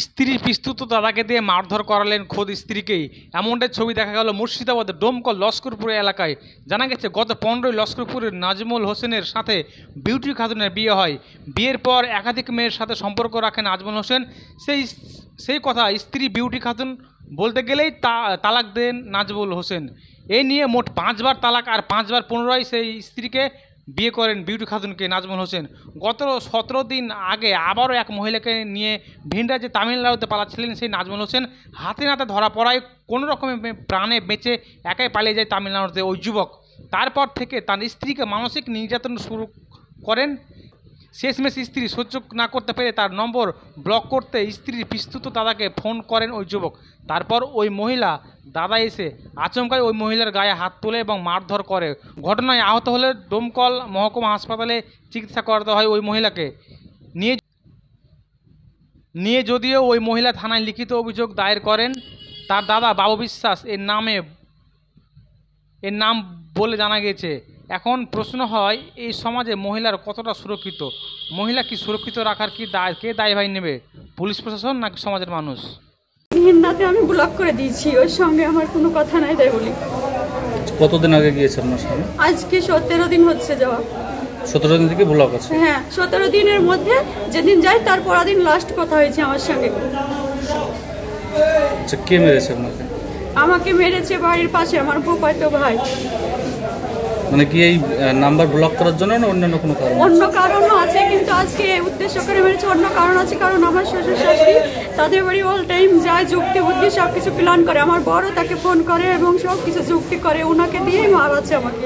স্ত্রীর পিস্তুত দাদাকে দিয়ে মারধর করালেন খোদ স্ত্রীকেই, এমনটাই ছবি দেখা গেল মুর্শিদাবাদের ডোমকল লস্করপুর এলাকায়। জানা গেছে গত 15ই লস্করপুরের নাজমুল হোসেনের সাথে বিউটি খাতুনের বিয়ে হয়। বিয়ের পর একাধিক মেয়ের সাথে সম্পর্ক রাখেন নাজমুল হোসেন। সেই কথা স্ত্রী বিউটি খাতুন বলতে গেলেই তালাক দেন নাজমুল হোসেন। এই নিয়ে মোট 5বার তালাক আর 5বার পুনরায় সেই স্ত্রীকে বিয়ে করেন বিউটি খাতুনকে নাজমুল হোসেন। গত 17 দিন আগে আবারও এক মহিলাকে নিয়ে ভিন রাজ্যে তামিলনাড়ুতে পালাচ্ছিলেন সেই নাজমুল হোসেন। হাতে নাতে ধরা পড়ায় কোনো রকমে প্রাণে বেঁচে একাই পালিয়ে যায় তামিলনাড়ুতে ওই যুবক। তারপর থেকে তার স্ত্রীকে মানসিক নির্যাতন শুরু করেন। শেষমেশ স্ত্রী সহ্য না করতে পেরে তার নম্বর ব্লক করতে স্ত্রীর পিস্তুত দাদাকে ফোন করেন ওই যুবক। তারপর ওই মহিলা দাদা এসে আচমকাই ওই মহিলার গায়ে হাত তোলে এবং মারধর করে। ঘটনায় আহত হলে ডোমকল মহকুমা হাসপাতালে চিকিৎসা করাতে হয় ওই মহিলাকে নিয়ে যদিও ওই মহিলা থানায় লিখিত অভিযোগ দায়ের করেন। তার দাদা বাবু বিশ্বাস এর নাম বলে জানা গেছে। এখন প্রশ্ন হয়, এই সমাজে মহিলার কতটা সুরক্ষিত? মহিলা কি সুরক্ষিত রাখার কে দায়ভার নেবে, পুলিশ প্রশাসন নাকি সমাজের মানুষ? হিন্দাতে আমি ব্লক করে দিয়েছি, ওর সঙ্গে আমার কোনো কথা নাই তাই বলি। কতদিন আগে গিয়েছে আপনার সঙ্গে? আজকে 17 দিন হচ্ছে যাওয়া। 17 দিন থেকে ব্লক আছে? হ্যাঁ, 17 দিনের মধ্যে যেদিন যাই তার পরের দিন লাস্ট কথা হয়েছে আমার সঙ্গে। আচ্ছা, কে মেরেছে আপনাকে? আমাকে মেরেছে বাড়ির পাশে আমার ফুফাতো ভাই। মানে কি এই নাম্বার ব্লক করার জন্য না অন্য কোনো কারণ? অন্য কারণও আছে, কিন্তু আজকে উদ্দেশ্য করে মেরেছে। অন্য কারণ আছে, কারণ আমার শ্বশুর শাশুড়ি তাদের বাড়ি অল টাইম যায়, যুক্তি বুদ্ধি সব কিছু প্ল্যান করে। আমার বড় তাকে ফোন করে এবং সব কিছু যুক্তি করে, ওনাকে দিয়েই মারাচ্ছে আমাকে।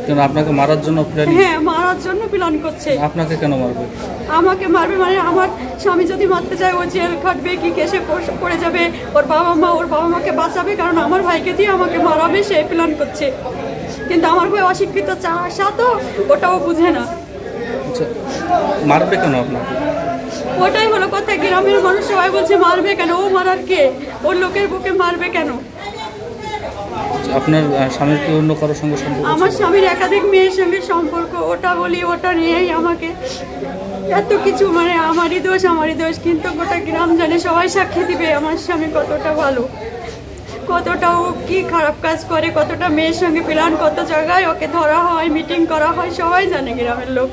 কেন আপনাকে মারার জন্য প্ল্যান? হ্যাঁ, মারার জন্য প্ল্যান করছে। আপনাকে কেন মারবে? আমাকে মারবে মানে আমার স্বামী যদি মারতে যায় ও জেল খাটবে কি কেসে পড়ে যাবে, ওর বাবা মাকে বাঁচাবে, কারণ আমার ভাইকে দিয়ে আমাকে মারাবে সেই প্ল্যান করছে। কিন্তু আমার ভাই অশিক্ষিত চাষা, তো ওটাও বুঝে না। আচ্ছা, মারবে কেন আপনাকে? ওটাই হলো কথা। গ্রামের মানুষ সবাই বলছে মারবে কেন, ও মারার কে, ওর লোকের বুকে মারবে কেন? আপনার স্বামীর কি অন্য কারোর সঙ্গে সম্পর্ক? আমার স্বামীর একাধিক মেয়ের সঙ্গে সম্পর্ক, ওটা বলি ওটা নিয়েই আমাকে এত কিছু, মানে আমারই দোষ। কিন্তু গোটা গ্রাম জানে, সবাই সাক্ষী দিবে আমার স্বামী কতটা ভালো, কতটা ও কি খারাপ কাজ করে, কতটা মেয়ের সঙ্গে প্ল্যান, কত জায়গায় ওকে ধরা হয়, মিটিং করা হয়, সবাই জানে গ্রামের লোক।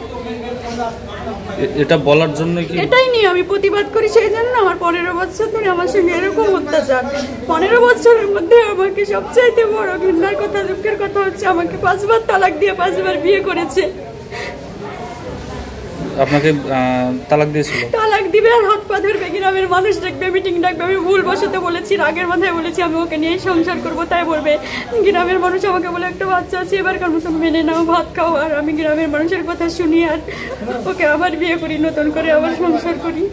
এটা বলার জন্য কি? এটাই নিয়ে আমি প্রতিবাদ করি, সেই জন্য আমার 15 বছর ধরে আমার সঙ্গে এরকম অত্যাচার। 15 বছরের মধ্যে আমাকে সবচাইতে বড় ঘৃণার কথা, দুঃখের কথা হচ্ছে আমাকে 5বার তালাক দিয়ে 5বার বিয়ে করেছে। আপনাকে তালাক দিয়েছিল? তালাক দিবে আর হাত পা ধরবে, গ্রামের মানুষ ডাকবে, মিটিং ডাকবে। আমি ভুল বসত বলেছি, রাগের মাথায় বলেছি আমি ওকে নিয়ে সংসার করবো, তাই বলবে। গ্রামের মানুষ আমাকে বলে একটা বাচ্চা আছে, এবারকার মতো মেনে নাও, ভাত খাও। আর আমি গ্রামের মানুষের কথা শুনি আর ওকে আবার বিয়ে করি, নতুন করে আবার সংসার করি।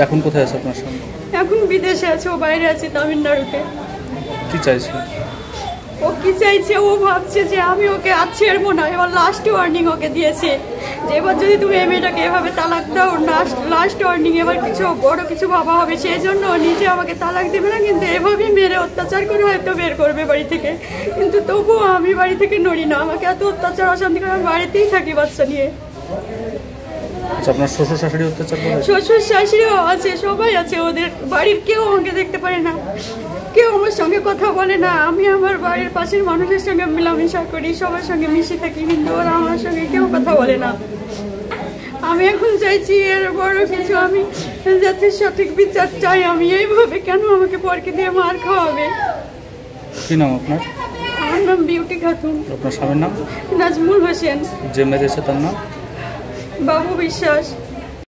এখন কোথায় আছে আপনার স্বামী? এখন বিদেশে আছে, ও বাইরে আছে তামিলনাড়ুতে। কি চাইছে ও? কি চাইছে, ও ভাবছে যে আমি ওকে আর ছেড়বো না। এবার লাস্ট ওয়ার্নিং ওকে দিয়েছে যে এবার যদি তুমি এই মেয়েটাকে এভাবে তালাক দাও, লাস্ট ওয়ার্নিং, এবার কিছু বড় কিছু ভাবা হবে। সেই জন্য নিজে আমাকে তালাক দেবে না, কিন্তু এভাবেই মেরে অত্যাচার করে হয়তো বের করবে বাড়ি থেকে। কিন্তু তবুও আমি বাড়ি থেকে নড়ি না, আমাকে এত অত্যাচার অশান্তি করে আমি বাড়িতেই থাকি বাচ্চা নিয়ে। আপনার শ্বশুর শাশুড়ি অত্যাচার করে? শ্বশুর শাশুড়িও আছে, সবাই আছে। ওদের বাড়ির কেউ আমাকে দেখতে পারে না, কেউ আমার সঙ্গে কথা বলে না। আমি আমার বাড়ির পাশের মানুষের সঙ্গে মেলামেশা করি, সবার সঙ্গে মিশে থাকি, কিন্তু ওরা আমার সঙ্গে কেউ কথা বলে না। আমি এখন চাইছি এর বড় কিছু, আমি যাতে সঠিক বিচার চাই। আমি এইভাবে কেন আমাকে পরকে দিয়ে মার খাওয়াবে? কি নাম আপনার? আমার নাম বিউটি খাতুন। আপনার স্বামীর নাম? নাজমুল হোসেন। যে মেরেছে তার নাম? বাবু বিশ্বাস।